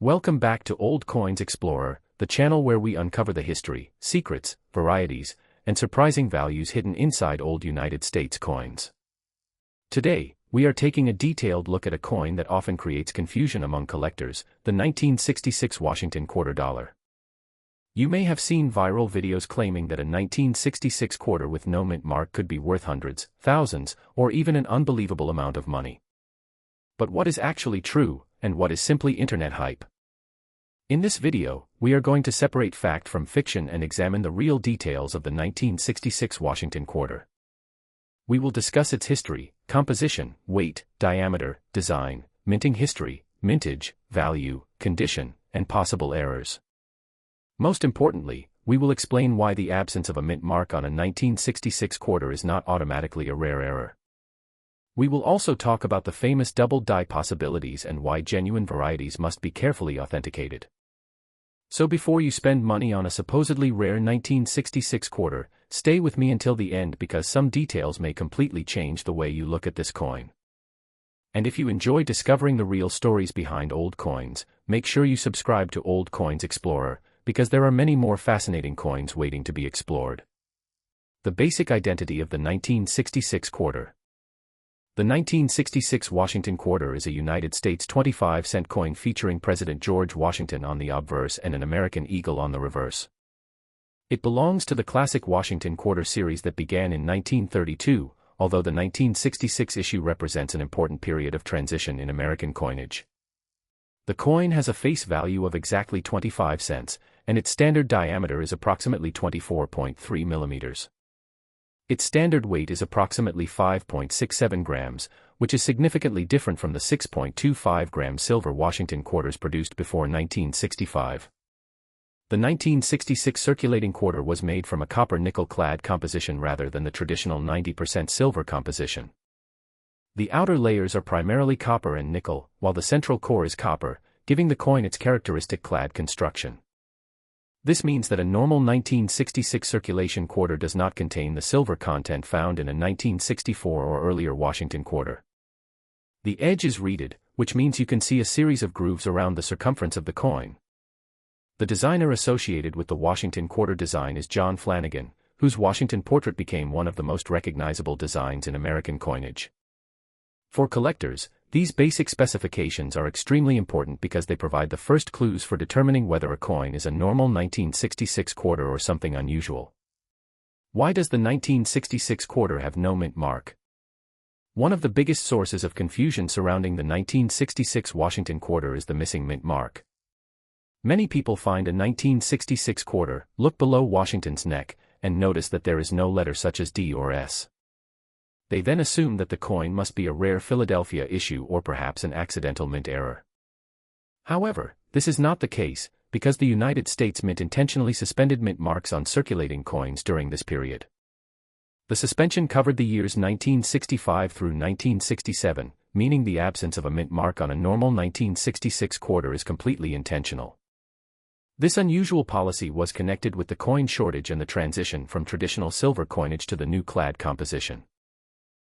Welcome back to Old Coins Explorer, the channel where we uncover the history, secrets, varieties, and surprising values hidden inside old United States coins. Today, we are taking a detailed look at a coin that often creates confusion among collectors, the 1966 Washington quarter dollar. You may have seen viral videos claiming that a 1966 quarter with no mint mark could be worth hundreds, thousands, or even an unbelievable amount of money. But what is actually true, and what is simply internet hype? In this video, we are going to separate fact from fiction and examine the real details of the 1966 Washington quarter. We will discuss its history, composition, weight, diameter, design, minting history, mintage, value, condition, and possible errors. Most importantly, we will explain why the absence of a mint mark on a 1966 quarter is not automatically a rare error. We will also talk about the famous double die possibilities and why genuine varieties must be carefully authenticated. So before you spend money on a supposedly rare 1966 quarter, stay with me until the end because some details may completely change the way you look at this coin. And if you enjoy discovering the real stories behind old coins, make sure you subscribe to Old Coins Explorer, because there are many more fascinating coins waiting to be explored. The basic identity of the 1966 quarter. The 1966 Washington quarter is a United States 25-cent coin featuring President George Washington on the obverse and an American eagle on the reverse. It belongs to the classic Washington quarter series that began in 1932, although the 1966 issue represents an important period of transition in American coinage. The coin has a face value of exactly 25 cents, and its standard diameter is approximately 24.3 millimeters. Its standard weight is approximately 5.67 grams, which is significantly different from the 6.25-gram silver Washington quarters produced before 1965. The 1966 circulating quarter was made from a copper-nickel-clad composition rather than the traditional 90% silver composition. The outer layers are primarily copper and nickel, while the central core is copper, giving the coin its characteristic clad construction. This means that a normal 1966 circulation quarter does not contain the silver content found in a 1964 or earlier Washington quarter. The edge is reeded, which means you can see a series of grooves around the circumference of the coin. The designer associated with the Washington quarter design is John Flanagan, whose Washington portrait became one of the most recognizable designs in American coinage. For collectors, these basic specifications are extremely important because they provide the first clues for determining whether a coin is a normal 1966 quarter or something unusual. Why does the 1966 quarter have no mint mark? One of the biggest sources of confusion surrounding the 1966 Washington quarter is the missing mint mark. Many people find a 1966 quarter, look below Washington's neck, and notice that there is no letter such as D or S. They then assume that the coin must be a rare Philadelphia issue or perhaps an accidental mint error. However, this is not the case, because the United States Mint intentionally suspended mint marks on circulating coins during this period. The suspension covered the years 1965 through 1967, meaning the absence of a mint mark on a normal 1966 quarter is completely intentional. This unusual policy was connected with the coin shortage and the transition from traditional silver coinage to the new clad composition.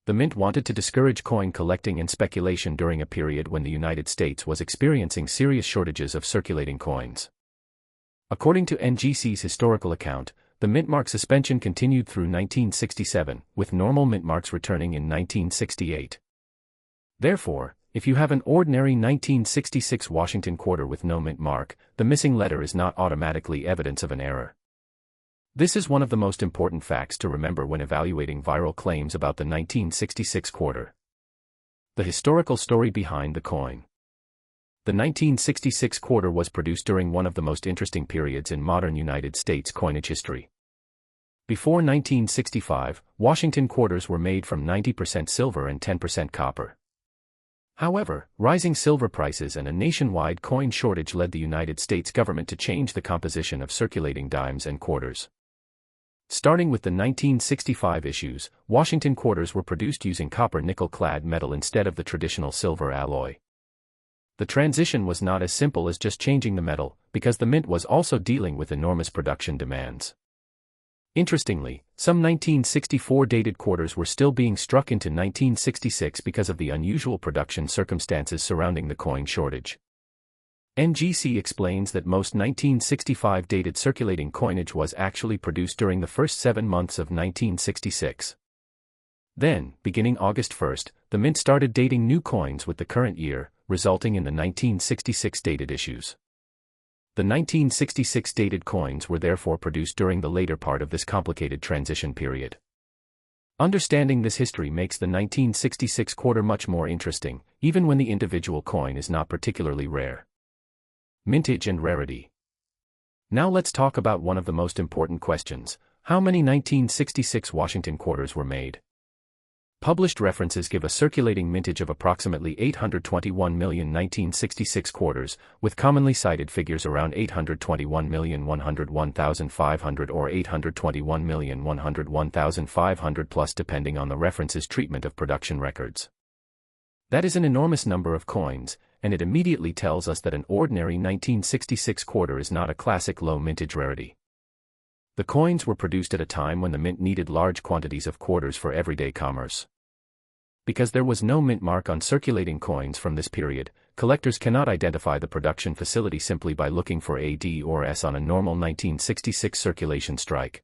The Mint wanted to discourage coin collecting and speculation during a period when the United States was experiencing serious shortages of circulating coins. According to NGC's historical account, the mint mark suspension continued through 1967, with normal mint marks returning in 1968. Therefore, if you have an ordinary 1966 Washington quarter with no mint mark, the missing letter is not automatically evidence of an error. This is one of the most important facts to remember when evaluating viral claims about the 1966 quarter. The historical story behind the coin. The 1966 quarter was produced during one of the most interesting periods in modern United States coinage history. Before 1965, Washington quarters were made from 90% silver and 10% copper. However, rising silver prices and a nationwide coin shortage led the United States government to change the composition of circulating dimes and quarters. Starting with the 1965 issues, Washington quarters were produced using copper-nickel-clad metal instead of the traditional silver alloy. The transition was not as simple as just changing the metal, because the mint was also dealing with enormous production demands. Interestingly, some 1964 dated quarters were still being struck into 1966 because of the unusual production circumstances surrounding the coin shortage. NGC explains that most 1965 dated circulating coinage was actually produced during the first 7 months of 1966. Then, beginning August 1st, the mint started dating new coins with the current year, resulting in the 1966 dated issues. The 1966 dated coins were therefore produced during the later part of this complicated transition period. Understanding this history makes the 1966 quarter much more interesting, even when the individual coin is not particularly rare. Mintage and rarity. Now let's talk about one of the most important questions: how many 1966 Washington quarters were made? Published references give a circulating mintage of approximately 821 million 1966 quarters, with commonly cited figures around 821,101,500 or 821,101,500 plus depending on the reference's treatment of production records. That is an enormous number of coins, and it immediately tells us that an ordinary 1966 quarter is not a classic low mintage rarity. The coins were produced at a time when the mint needed large quantities of quarters for everyday commerce. Because there was no mint mark on circulating coins from this period, collectors cannot identify the production facility simply by looking for a D or S on a normal 1966 circulation strike.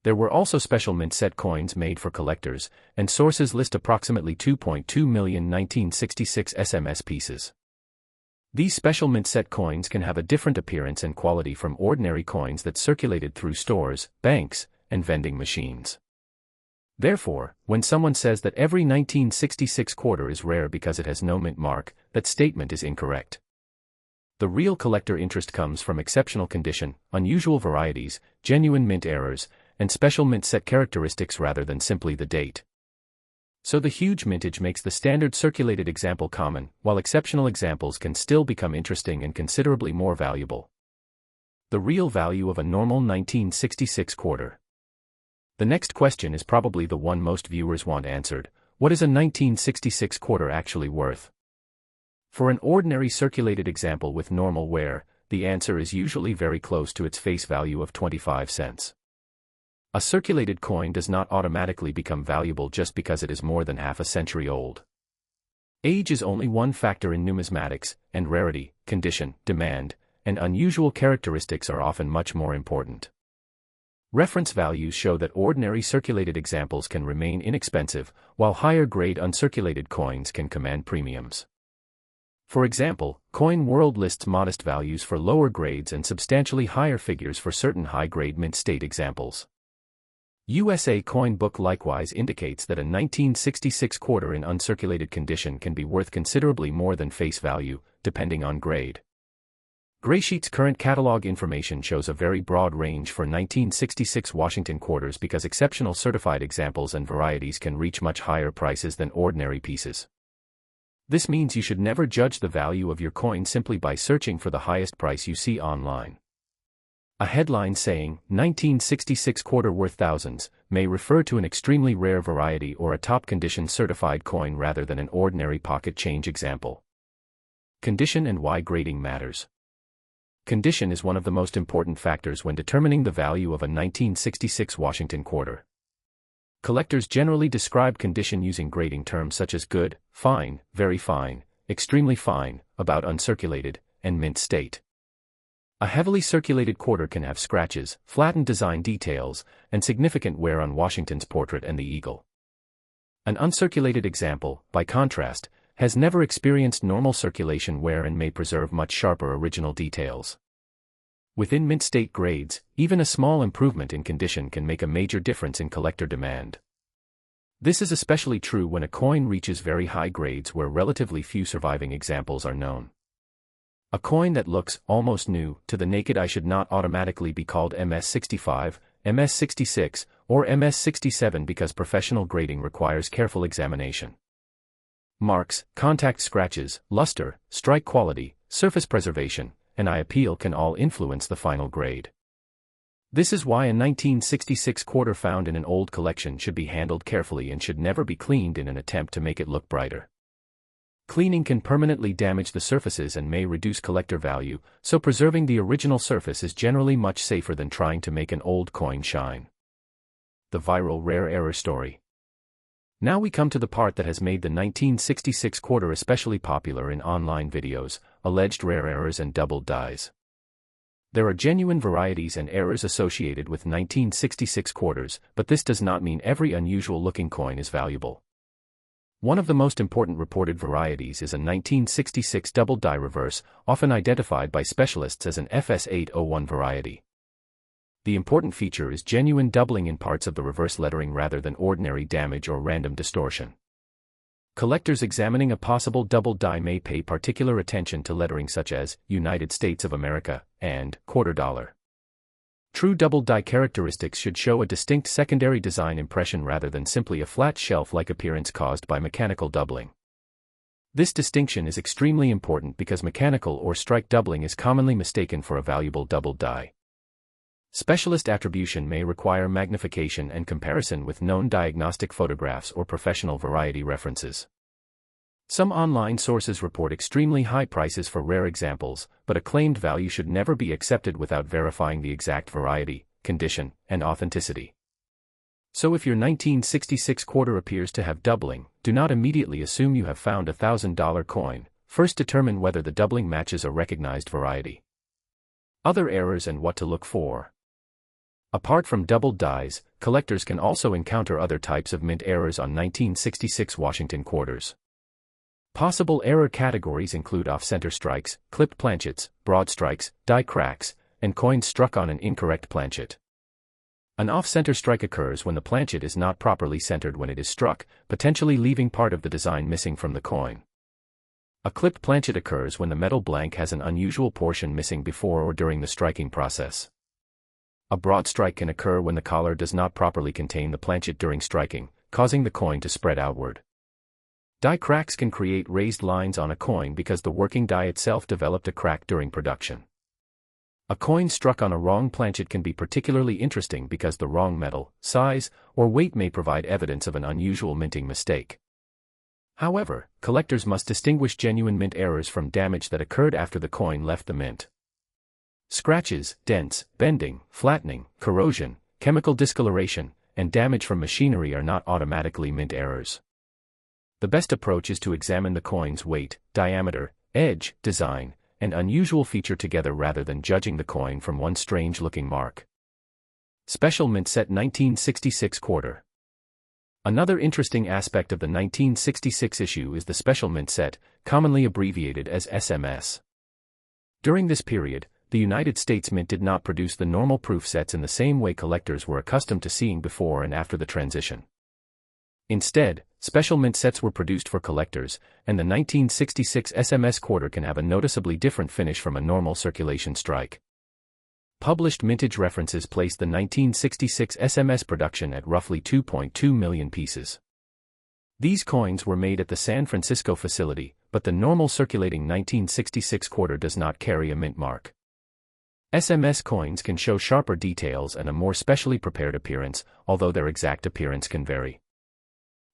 There were also special mint set coins made for collectors, and sources list approximately 2.2 million 1966 SMS pieces. These special mint set coins can have a different appearance and quality from ordinary coins that circulated through stores, banks, and vending machines. Therefore, when someone says that every 1966 quarter is rare because it has no mint mark, that statement is incorrect. The real collector interest comes from exceptional condition, unusual varieties, genuine mint errors, and special mint set characteristics rather than simply the date. So the huge mintage makes the standard circulated example common, while exceptional examples can still become interesting and considerably more valuable. The real value of a normal 1966 quarter. The next question is probably the one most viewers want answered: what is a 1966 quarter actually worth? For an ordinary circulated example with normal wear, the answer is usually very close to its face value of 25 cents. A circulated coin does not automatically become valuable just because it is more than half a century old. Age is only one factor in numismatics, and rarity, condition, demand, and unusual characteristics are often much more important. Reference values show that ordinary circulated examples can remain inexpensive, while higher-grade uncirculated coins can command premiums. For example, Coin World lists modest values for lower grades and substantially higher figures for certain high-grade mint state examples. USA Coin Book likewise indicates that a 1966 quarter in uncirculated condition can be worth considerably more than face value, depending on grade. Graysheet's current catalog information shows a very broad range for 1966 Washington quarters because exceptional certified examples and varieties can reach much higher prices than ordinary pieces. This means you should never judge the value of your coin simply by searching for the highest price you see online. A headline saying, 1966 quarter worth thousands, may refer to an extremely rare variety or a top-condition certified coin rather than an ordinary pocket change example. Condition and why grading matters. Condition is one of the most important factors when determining the value of a 1966 Washington quarter. Collectors generally describe condition using grading terms such as good, fine, very fine, extremely fine, about uncirculated, and mint state. A heavily circulated quarter can have scratches, flattened design details, and significant wear on Washington's portrait and the eagle. An uncirculated example, by contrast, has never experienced normal circulation wear and may preserve much sharper original details. Within mint state grades, even a small improvement in condition can make a major difference in collector demand. This is especially true when a coin reaches very high grades where relatively few surviving examples are known. A coin that looks almost new to the naked eye should not automatically be called MS65, MS66, or MS67 because professional grading requires careful examination. Marks, contact scratches, luster, strike quality, surface preservation, and eye appeal can all influence the final grade. This is why a 1966 quarter found in an old collection should be handled carefully and should never be cleaned in an attempt to make it look brighter. Cleaning can permanently damage the surfaces and may reduce collector value, so preserving the original surface is generally much safer than trying to make an old coin shine. The viral rare error story. Now we come to the part that has made the 1966 quarter especially popular in online videos: alleged rare errors and doubled dies. There are genuine varieties and errors associated with 1966 quarters, but this does not mean every unusual-looking coin is valuable. One of the most important reported varieties is a 1966 doubled die reverse, often identified by specialists as an FS801 variety. The important feature is genuine doubling in parts of the reverse lettering rather than ordinary damage or random distortion. Collectors examining a possible doubled die may pay particular attention to lettering such as United States of America and quarter dollar. True doubled die characteristics should show a distinct secondary design impression rather than simply a flat shelf-like appearance caused by mechanical doubling. This distinction is extremely important because mechanical or strike doubling is commonly mistaken for a valuable doubled die. Specialist attribution may require magnification and comparison with known diagnostic photographs or professional variety references. Some online sources report extremely high prices for rare examples, but a claimed value should never be accepted without verifying the exact variety, condition, and authenticity. So if your 1966 quarter appears to have doubling, do not immediately assume you have found a $1,000 coin. First determine whether the doubling matches a recognized variety. Other errors and what to look for. Apart from doubled dies, collectors can also encounter other types of mint errors on 1966 Washington quarters. Possible error categories include off-center strikes, clipped planchets, broad strikes, die cracks, and coins struck on an incorrect planchet. An off-center strike occurs when the planchet is not properly centered when it is struck, potentially leaving part of the design missing from the coin. A clipped planchet occurs when the metal blank has an unusual portion missing before or during the striking process. A broad strike can occur when the collar does not properly contain the planchet during striking, causing the coin to spread outward. Die cracks can create raised lines on a coin because the working die itself developed a crack during production. A coin struck on a wrong planchet can be particularly interesting because the wrong metal, size, or weight may provide evidence of an unusual minting mistake. However, collectors must distinguish genuine mint errors from damage that occurred after the coin left the mint. Scratches, dents, bending, flattening, corrosion, chemical discoloration, and damage from machinery are not automatically mint errors. The best approach is to examine the coin's weight, diameter, edge, design, and unusual feature together rather than judging the coin from one strange-looking mark. Special Mint Set 1966 quarter. Another interesting aspect of the 1966 issue is the Special Mint Set, commonly abbreviated as SMS. During this period, the United States Mint did not produce the normal proof sets in the same way collectors were accustomed to seeing before and after the transition. Instead, special mint sets were produced for collectors, and the 1966 SMS quarter can have a noticeably different finish from a normal circulation strike. Published mintage references place the 1966 SMS production at roughly 2.2 million pieces. These coins were made at the San Francisco facility, but the normal circulating 1966 quarter does not carry a mint mark. SMS coins can show sharper details and a more specially prepared appearance, although their exact appearance can vary.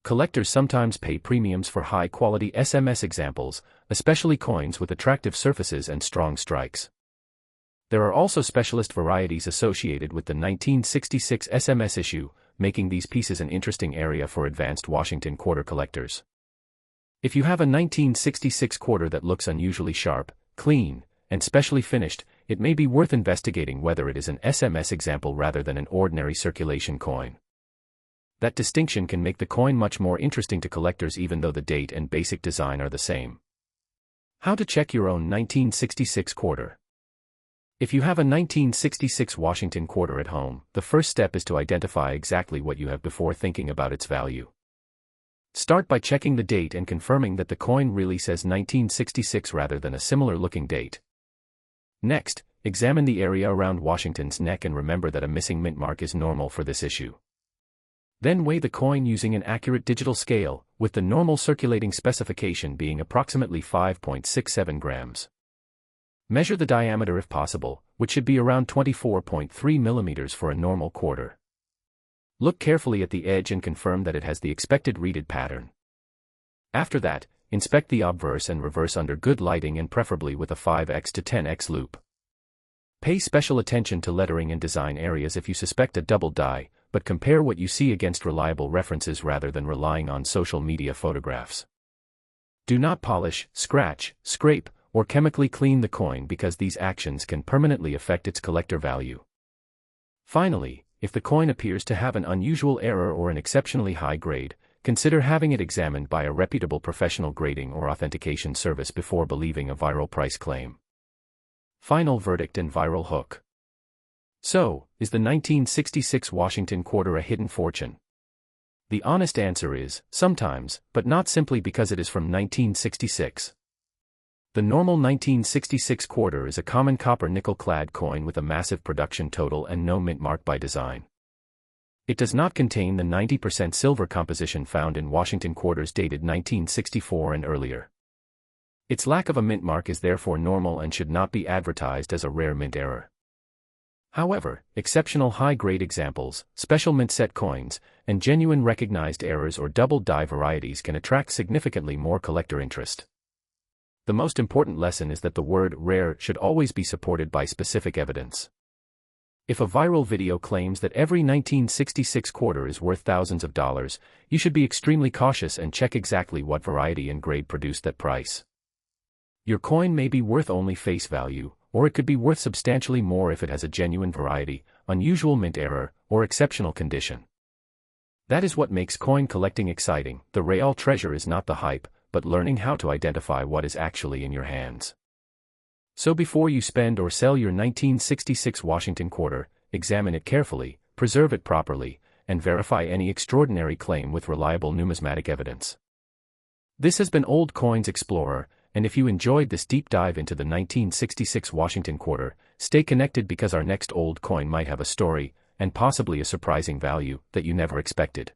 Collectors sometimes pay premiums for high-quality SMS examples, especially coins with attractive surfaces and strong strikes. There are also specialist varieties associated with the 1966 SMS issue, making these pieces an interesting area for advanced Washington quarter collectors. If you have a 1966 quarter that looks unusually sharp, clean, and specially finished, it may be worth investigating whether it is an SMS example rather than an ordinary circulation coin. That distinction can make the coin much more interesting to collectors even though the date and basic design are the same. How to check your own 1966 quarter. If you have a 1966 Washington quarter at home, the first step is to identify exactly what you have before thinking about its value. Start by checking the date and confirming that the coin really says 1966 rather than a similar-looking date. Next, examine the area around Washington's neck and remember that a missing mint mark is normal for this issue. Then weigh the coin using an accurate digital scale, with the normal circulating specification being approximately 5.67 grams. Measure the diameter if possible, which should be around 24.3 millimeters for a normal quarter. Look carefully at the edge and confirm that it has the expected reeded pattern. After that, inspect the obverse and reverse under good lighting and preferably with a 5x to 10x loupe. Pay special attention to lettering and design areas if you suspect a double die, but compare what you see against reliable references rather than relying on social media photographs. Do not polish, scratch, scrape, or chemically clean the coin because these actions can permanently affect its collector value. Finally, if the coin appears to have an unusual error or an exceptionally high grade, consider having it examined by a reputable professional grading or authentication service before believing a viral price claim. Final verdict and viral hook. So, is the 1966 Washington quarter a hidden fortune? The honest answer is, sometimes, but not simply because it is from 1966. The normal 1966 quarter is a common copper nickel-clad coin with a massive production total and no mint mark by design. It does not contain the 90% silver composition found in Washington quarters dated 1964 and earlier. Its lack of a mint mark is therefore normal and should not be advertised as a rare mint error. However, exceptional high-grade examples, special mint set coins, and genuine recognized errors or double die varieties can attract significantly more collector interest. The most important lesson is that the word rare should always be supported by specific evidence. If a viral video claims that every 1966 quarter is worth thousands of dollars, you should be extremely cautious and check exactly what variety and grade produced that price. Your coin may be worth only face value, or it could be worth substantially more if it has a genuine variety, unusual mint error, or exceptional condition. That is what makes coin collecting exciting. The real treasure is not the hype, but learning how to identify what is actually in your hands. So before you spend or sell your 1966 Washington quarter, examine it carefully, preserve it properly, and verify any extraordinary claim with reliable numismatic evidence. This has been Old Coins Explorer, and if you enjoyed this deep dive into the 1966 Washington quarter, stay connected because our next old coin might have a story, and possibly a surprising value, that you never expected.